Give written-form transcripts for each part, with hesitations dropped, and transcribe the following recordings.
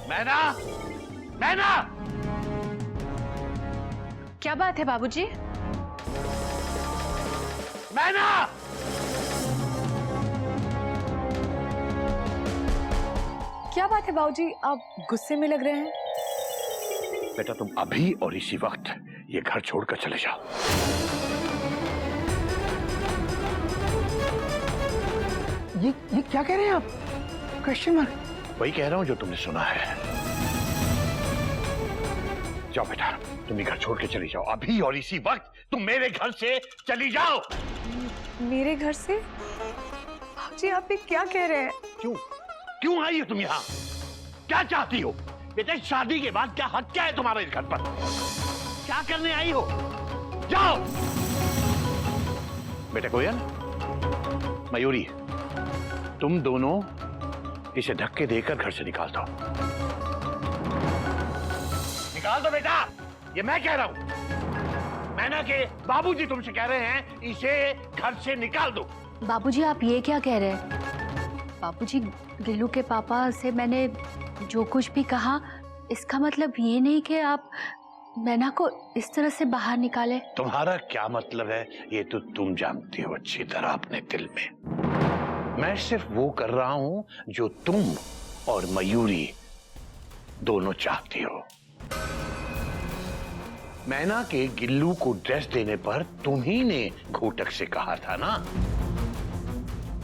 मैना, मैना! क्या बात है बाबूजी? मैना! क्या बात है बाबूजी, आप गुस्से में लग रहे हैं? बेटा तुम अभी और इसी वक्त ये घर छोड़कर चले जाओ। ये क्या कह रहे हैं आप? Question mark. वही कह रहा हूं जो तुमने सुना है। जाओ बेटा, तुम ये घर छोड़ के चली जाओ अभी और इसी वक्त। तुम मेरे घर से चली जाओ। मेरे घर से? बाबूजी आप ये क्या कह रहे हैं? क्यों आई हो तुम यहाँ? क्या चाहती हो? बेटा शादी के बाद क्या हक क्या है तुम्हारे इस घर पर? क्या करने आई हो? जाओ। बेटा कोयल, मयूरी, तुम दोनों इसे धक्के देकर घर से निकाल दो। निकाल दो बेटा, ये मैं कह रहा हूं। मैना के बाबूजी तुमसे कह रहे हैं इसे घर से निकाल दो। बाबूजी आप ये क्या कह रहे हैं? बाबूजी गिल्लू के पापा से मैंने जो कुछ भी कहा, इसका मतलब ये नहीं कि आप मैना को इस तरह से बाहर निकाले। तुम्हारा क्या मतलब है ये तो तुम जानती हो अच्छी तरह अपने दिल में। मैं सिर्फ वो कर रहा हूं जो तुम और मयूरी दोनों चाहती हो। मैना के गिल्लू को ड्रेस देने पर तुम ही ने घोटक से कहा था ना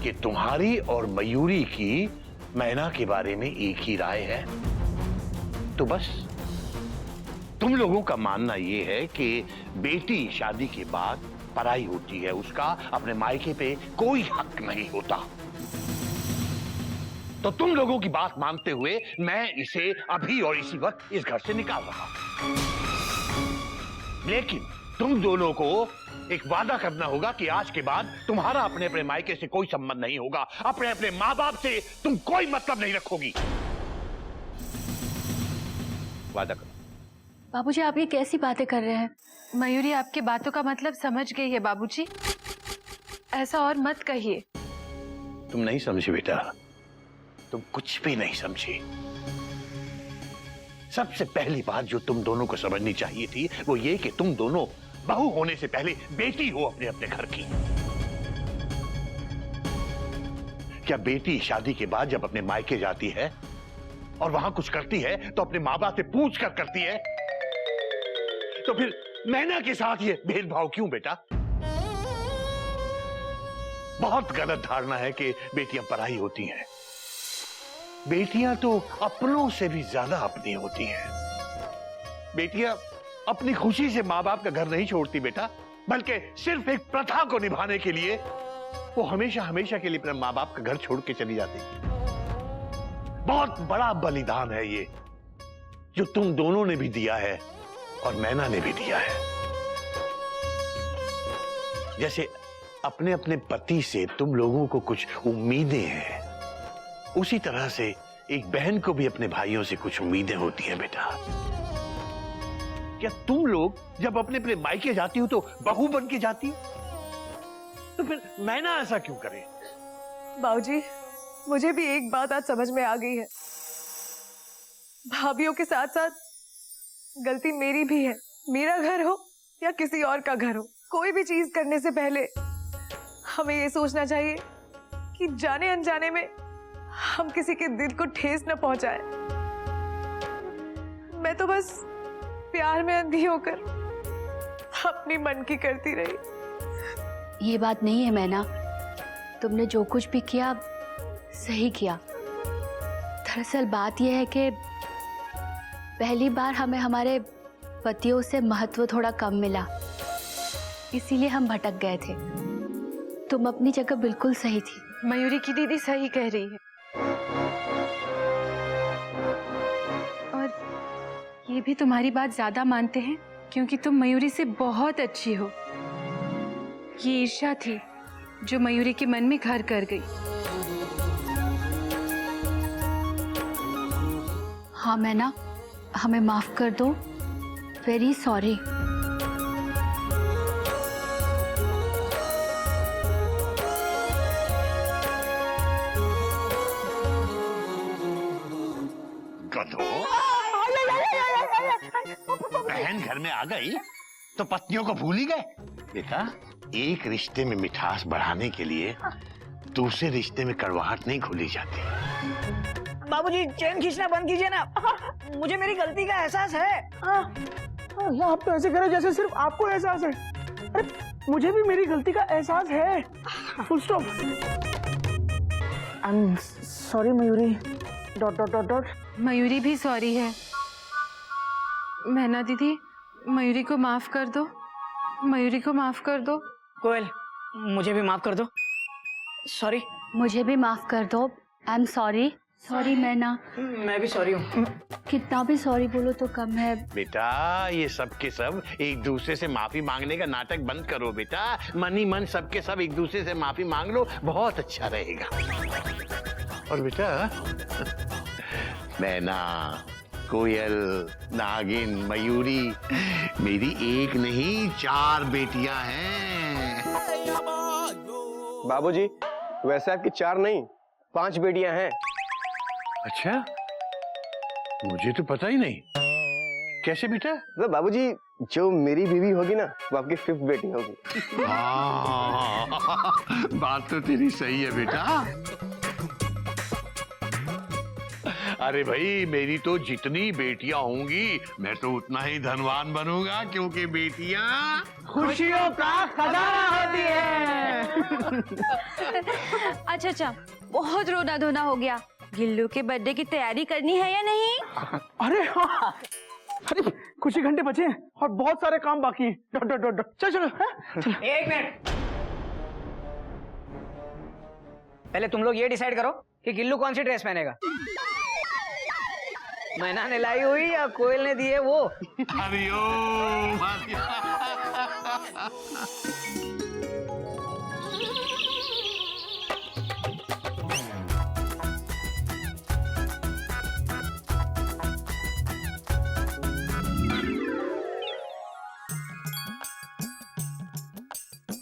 कि तुम्हारी और मयूरी की मैना के बारे में एक ही राय है। तो बस तुम लोगों का मानना यह है कि बेटी शादी के बाद पराई होती है, उसका अपने मायके पे कोई हक नहीं होता। तो तुम लोगों की बात मानते हुए मैं इसे अभी और इसी वक्त इस घर से निकाल रहा हूं। लेकिन तुम दोनों को एक वादा करना होगा कि आज के बाद तुम्हारा अपने अपने मायके से कोई संबंध नहीं होगा। अपने अपने माँ बाप से तुम कोई मतलब नहीं रखोगी। वादा करो। बाबूजी आप ये कैसी बातें कर रहे हैं? मयूरी आपकी बातों का मतलब समझ गई है बाबूजी, ऐसा और मत कहिए। तुम नहीं समझी बेटा, तुम कुछ भी नहीं समझी। सबसे पहली बात जो तुम दोनों को समझनी चाहिए थी वो ये कि तुम दोनों बहू होने से पहले बेटी हो अपने अपने घर की। क्या बेटी शादी के बाद जब अपने मायके जाती है और वहां कुछ करती है तो अपने माँ बाप से पूछ कर करती है? तो फिर मैना के साथ ये भेदभाव क्यों बेटा? बहुत गलत धारणा है कि बेटियां पराई होती हैं। बेटियां तो अपनों से भी ज्यादा अपनी होती हैं। बेटियां अपनी खुशी से माँ बाप का घर नहीं छोड़ती बेटा, बल्कि सिर्फ एक प्रथा को निभाने के लिए वो हमेशा हमेशा के लिए अपने माँ बाप का घर छोड़ के चली जाती है। बहुत बड़ा बलिदान है ये जो तुम दोनों ने भी दिया है और मैना ने भी दिया है। जैसे अपने अपने पति से तुम लोगों को कुछ उम्मीदें हैं, उसी तरह से एक बहन को भी अपने भाइयों से कुछ उम्मीदें होती हैं बेटा। क्या तुम लोग जब अपने अपने मायके जाती हो तो बहू बन के जाती हो? तो फिर मैना ऐसा क्यों करे? बाबूजी मुझे भी एक बात आज समझ में आ गई है। भाभीियों के साथ साथ गलती मेरी भी है। मेरा घर हो या किसी और का घर हो, कोई भी चीज करने से पहले हमें ये सोचना चाहिए कि जाने अनजाने में हम किसी के दिल को ठेस न पहुंचाए। मैं तो बस प्यार में अंधी होकर अपनी मन की करती रही। ये बात नहीं है मैना, तुमने जो कुछ भी किया सही किया। दरअसल बात यह है कि पहली बार हमें हमारे पतियों से महत्व थोड़ा कम मिला, इसीलिए हम भटक गए थे। तुम अपनी जगह बिल्कुल सही थी। मयूरी की दीदी सही कह रही है। और ये भी तुम्हारी बात ज्यादा मानते हैं क्योंकि तुम मयूरी से बहुत अच्छी हो। ये ईर्ष्या थी जो मयूरी के मन में घर कर गई। हाँ मैना, हमें माफ कर दो। Very sorry. गधो। बहन घर में आ गई तो पत्नियों को भूल ही गए। बेटा, एक रिश्ते में मिठास बढ़ाने के लिए दूसरे रिश्ते में कड़वाहट नहीं घोली जाती। बाबूजी चेन खींचना बंद कीजिए ना, मुझे मेरी गलती का एहसास है। आप तो ऐसे करो जैसे सिर्फ आपको एहसास है। अरे मुझे भी मेरी गलती का एहसास है। Full stop. I am sorry Mayuri. Dot dot dot dot. Mayuri भी सॉरी है। मैना दीदी, मयूरी को माफ कर दो, मयूरी को माफ कर दो। कोयल, मुझे भी माफ कर दो। सॉरी। मुझे भी माफ कर दो। I am sorry. सॉरी मैना। मैं भी सॉरी हूँ। कितना भी सॉरी बोलो तो कम है। बेटा, ये सब के सब एक दूसरे से माफी मांगने का नाटक बंद करो बेटा। मन ही मन सब के सब एक दूसरे से माफी मांग लो, बहुत अच्छा रहेगा। और बेटा, मैना, कोयल, नागिन, मयूरी, मेरी एक नहीं 4 बेटियां हैं। बाबूजी, वैसे आपकी 4 नहीं 5 बेटियां हैं। अच्छा, मुझे तो पता ही नहीं। कैसे बेटा? तो बाबूजी, जो मेरी बीवी होगी ना, वो आपकी 5th बेटी होगी। हाँ, बात तो तेरी सही है बेटा। अरे भाई, मेरी तो जितनी बेटियां होंगी मैं तो उतना ही धनवान बनूंगा, क्योंकि बेटियां खुशियों का खजाना होती है। अच्छा अच्छा, बहुत रोना धोना हो गया। गिल्लू के बर्थडे की तैयारी करनी है या नहीं? अरे हाँ, अरे कुछ ही घंटे बचे हैं और बहुत सारे काम बाकी हैं। Dot dot dot dot. चलो चलो, चलो। एक मिनट, पहले तुम लोग ये डिसाइड करो कि गिल्लू कौन सी ड्रेस पहनेगा। मैना ने लाई हुई या कोयल ने दी है वो? हरिओम।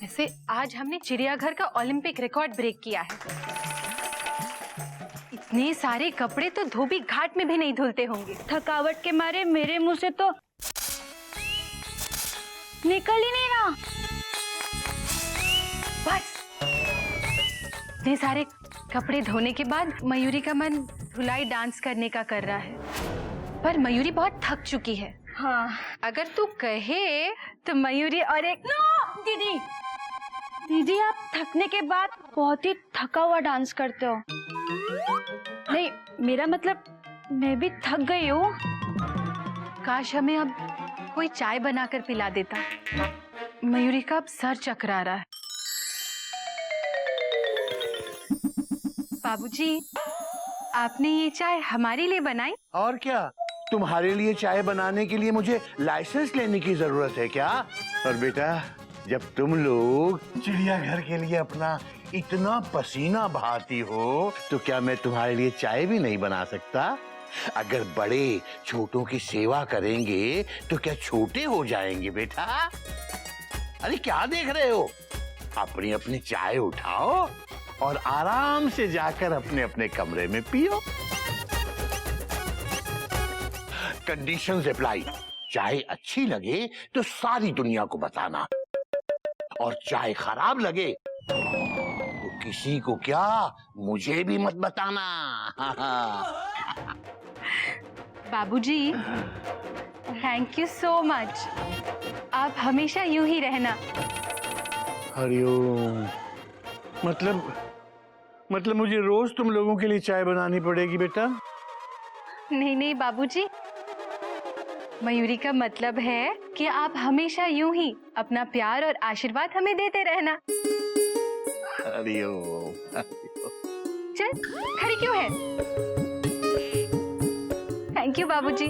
वैसे आज हमने चिड़ियाघर का ओलंपिक रिकॉर्ड ब्रेक किया है। इतने सारे कपड़े तो धोबी घाट में भी नहीं धुलते होंगे। थकावट के मारे मेरे मुंह से तो निकल ही नहीं रहा। बस, इतने सारे कपड़े धोने के बाद मयूरी का मन धुलाई डांस करने का कर रहा है, पर मयूरी बहुत थक चुकी है। हाँ, अगर तू कहे तो मयूरी और एक नो दीदी, दीदी आप थकने के बाद बहुत ही थका हुआ डांस करते हो। नहीं, मेरा मतलब मैं भी थक गई हूँ। काश हमें अब कोई चाय बनाकर पिला देता। मयूरी का अब सर चकरा रहा है। बाबूजी, आपने ये चाय हमारे लिए बनाई? और क्या, तुम्हारे लिए चाय बनाने के लिए मुझे लाइसेंस लेने की जरूरत है क्या? और बेटा, जब तुम लोग चिड़ियाघर के लिए अपना इतना पसीना बहाती हो, तो क्या मैं तुम्हारे लिए चाय भी नहीं बना सकता? अगर बड़े छोटों की सेवा करेंगे तो क्या छोटे हो जाएंगे बेटा? अरे क्या देख रहे हो? अपनी अपनी चाय उठाओ और आराम से जाकर अपने अपने कमरे में पियो। Conditions apply. चाय अच्छी लगे तो सारी दुनिया को बताना, और चाय खराब लगे तो किसी को क्या, मुझे भी मत बताना। बाबूजी, थैंक यू सो मच। आप हमेशा यूं ही रहना। हरिओम। मतलब मुझे रोज तुम लोगों के लिए चाय बनानी पड़ेगी बेटा? नहीं नहीं बाबूजी, मयूरी का मतलब है कि आप हमेशा यूं ही अपना प्यार और आशीर्वाद हमें देते रहना। हरिओम। चल, खड़ी क्यों है? थैंक यू बाबूजी।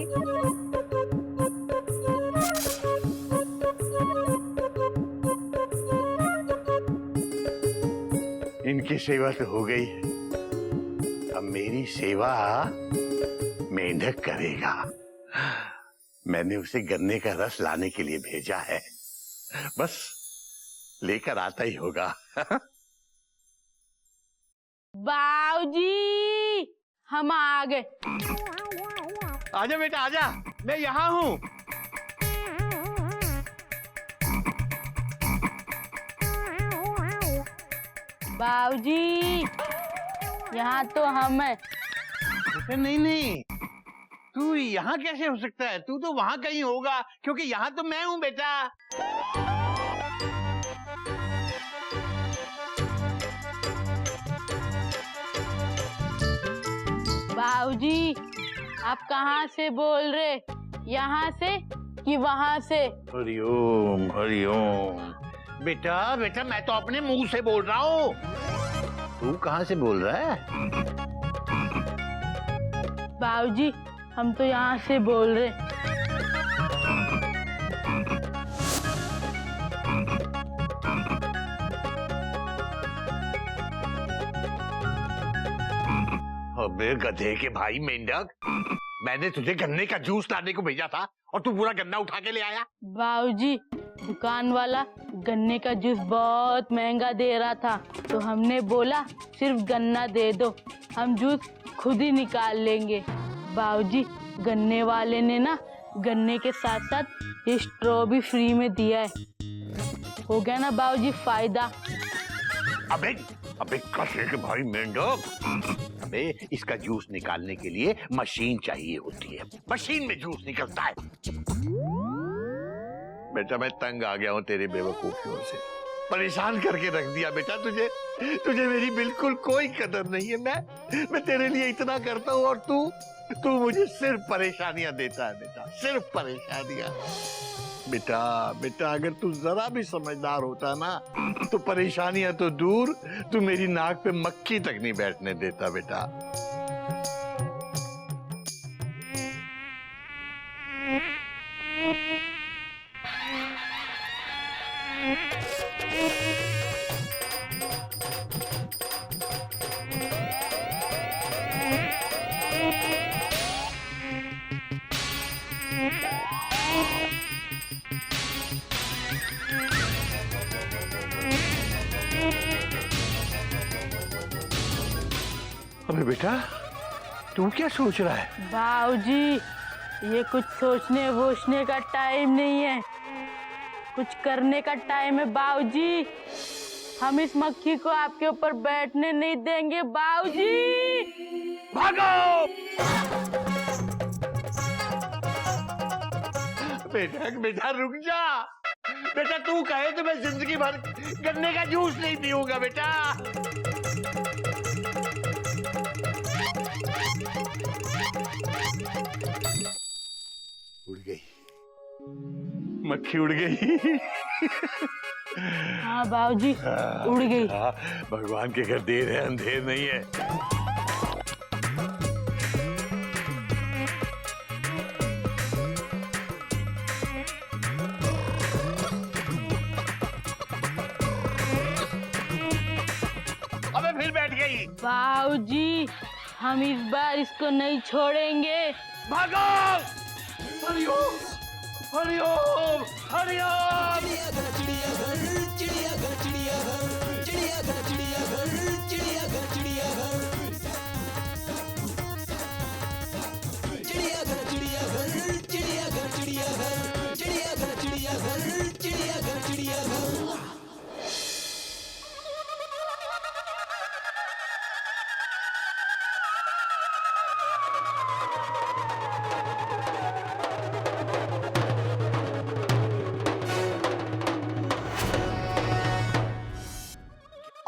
इनकी सेवा तो हो गई, अब मेरी सेवा मेंढक करेगा। मैंने उसे गन्ने का रस लाने के लिए भेजा है, बस लेकर आता ही होगा। बाऊजी, हम आ गए। आजा बेटा आजा, मैं यहाँ हूँ। बाबूजी, यहाँ तो हम है। बेटा नहीं नहीं, तू यहाँ कैसे हो सकता है? तू तो वहाँ कहीं होगा, क्योंकि यहाँ तो मैं हूँ बेटा। बाबूजी, आप कहाँ से बोल रहे? यहाँ से कि वहाँ से? हरिओम हरिओम। बेटा बेटा, मैं तो अपने मुंह से बोल रहा हूँ। तू कहाँ से बोल रहा है? बाबूजी, हम तो यहाँ से बोल रहे। अबे गधे के भाई मेंढक, मैंने तुझे गन्ने का जूस लाने को भेजा था और तू पूरा गन्ना उठा के ले आया। बाबूजी, दुकान वाला गन्ने का जूस बहुत महंगा दे रहा था, तो हमने बोला सिर्फ गन्ना दे दो, हम जूस खुद ही निकाल लेंगे। बाबूजी, गन्ने वाले ने ना गन्ने के साथ साथ ये स्ट्रॉ भी फ्री में दिया है। हो गया ना बाबूजी फायदा। अबे अबे कसे के भाई मेंढक, अबे इसका जूस निकालने के लिए मशीन चाहिए होती है, मशीन में जूस निकलता है। बेटा मैं तंग आ गया हूँ तेरे बेवकूफियों से, परेशान करके रख दिया बेटा तुझे। तुझे मेरी बिल्कुल कोई कदर नहीं है। मैं तेरे लिए इतना करता हूँ और तू मुझे सिर्फ परेशानियां देता है बेटा, सिर्फ परेशानियां। बेटा बेटा, अगर तू जरा भी समझदार होता ना तो परेशानियां तो दूर, तू मेरी नाक पे मक्खी तक नहीं बैठने देता बेटा। अबे बेटा, तू क्या सोच रहा है? बाबूजी, ये कुछ सोचने वोचने का टाइम नहीं है, कुछ करने का टाइम है बाबूजी। हम इस मक्खी को आपके ऊपर बैठने नहीं देंगे बाबूजी। भागो! बेटा बेटा रुक जा बेटा, तू कहे तो मैं जिंदगी भर गन्ने का जूस नहीं पीऊंगा बेटा। उड़ गई मक्खी, उड़ गई। हाँ बाबूजी, उड़ गई। भगवान के घर देर है अंधेर नहीं है। अबे फिर बैठ गई। बाबूजी, हम इस बार इसको नहीं छोड़ेंगे। भागो! हरिओम हरिओम हरिओम।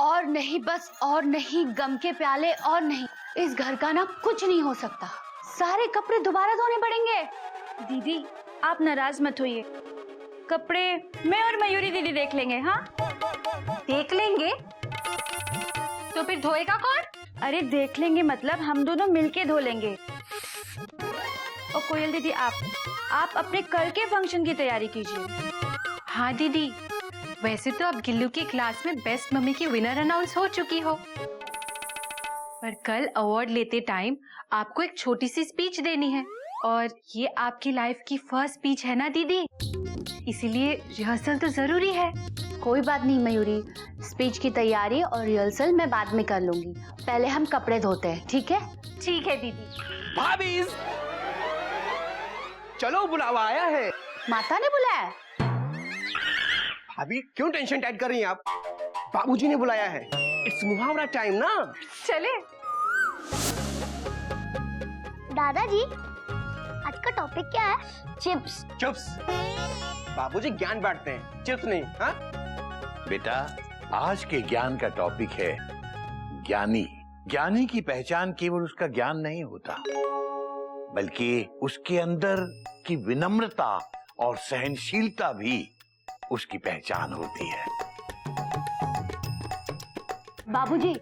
और नहीं, बस और नहीं, गम के प्याले और नहीं। इस घर का ना कुछ नहीं हो सकता, सारे कपड़े दोबारा धोने पड़ेंगे। दीदी, आप नाराज मत होइए, कपड़े मैं और मयूरी दीदी देख लेंगे। हाँ, देख लेंगे तो फिर धोएगा कौन? अरे देख लेंगे मतलब हम दोनों मिलके धो लेंगे। और कोयल दीदी, आप अपने कल के फंक्शन की तैयारी कीजिए। हाँ दीदी, वैसे तो आप गिल्लू की क्लास में बेस्ट मम्मी की विनर अनाउंस हो चुकी हो, पर कल अवार्ड लेते टाइम आपको एक छोटी सी स्पीच देनी है, और ये आपकी लाइफ की फर्स्ट स्पीच है ना दीदी, इसीलिए रिहर्सल तो जरूरी है। कोई बात नहीं मयूरी, स्पीच की तैयारी और रिहर्सल मैं बाद में कर लूंगी, पहले हम कपड़े धोते हैं, ठीक है? ठीक है दीदी। भाभी चलो बुलावा आया है। माता ने बुलाया? भाभी क्यों टेंशन टाइट कर रही हैं आप? बाबूजी ने बुलाया है। इट्स मुहावरा टाइम ना। चले। दादाजी, आज का टॉपिक क्या है? चिप्स। चिप्स? बाबूजी ज्ञान बांटते हैं, चिप्स नहीं। हाँ बेटा, आज के ज्ञान का टॉपिक है ज्ञानी। ज्ञानी की पहचान केवल उसका ज्ञान नहीं होता, बल्कि उसके अंदर की विनम्रता और सहनशीलता भी उसकी पहचान होती है। बाबूजी,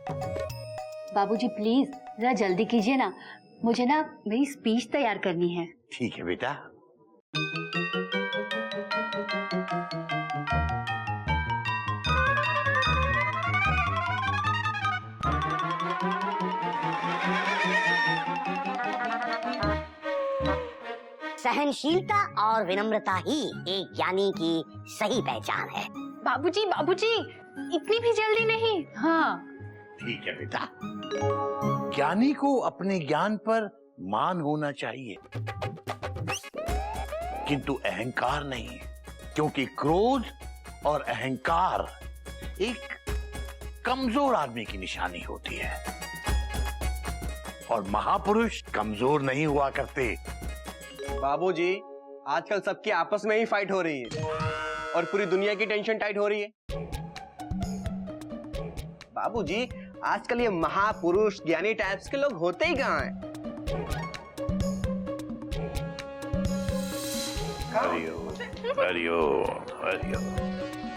बाबूजी प्लीज जरा जल्दी कीजिए ना, मुझे ना मेरी स्पीच तैयार करनी है। ठीक है बेटा। सहनशीलता और विनम्रता ही एक ज्ञानी की सही पहचान है। बाबूजी बाबूजी, इतनी भी जल्दी नहीं। हाँ, ठीक है बेटा। ज्ञानी को अपने ज्ञान पर मान होना चाहिए, किंतु अहंकार नहीं, क्योंकि क्रोध और अहंकार एक कमजोर आदमी की निशानी होती है, और महापुरुष कमजोर नहीं हुआ करते। बाबूजी, आजकल सबकी आपस में ही फाइट हो रही है और पूरी दुनिया की टेंशन टाइट हो रही है। बाबूजी, आजकल ये महापुरुष ज्ञानी टाइप्स के लोग होते ही कहाँ हैं? हरिओम हरिओम हरिओम।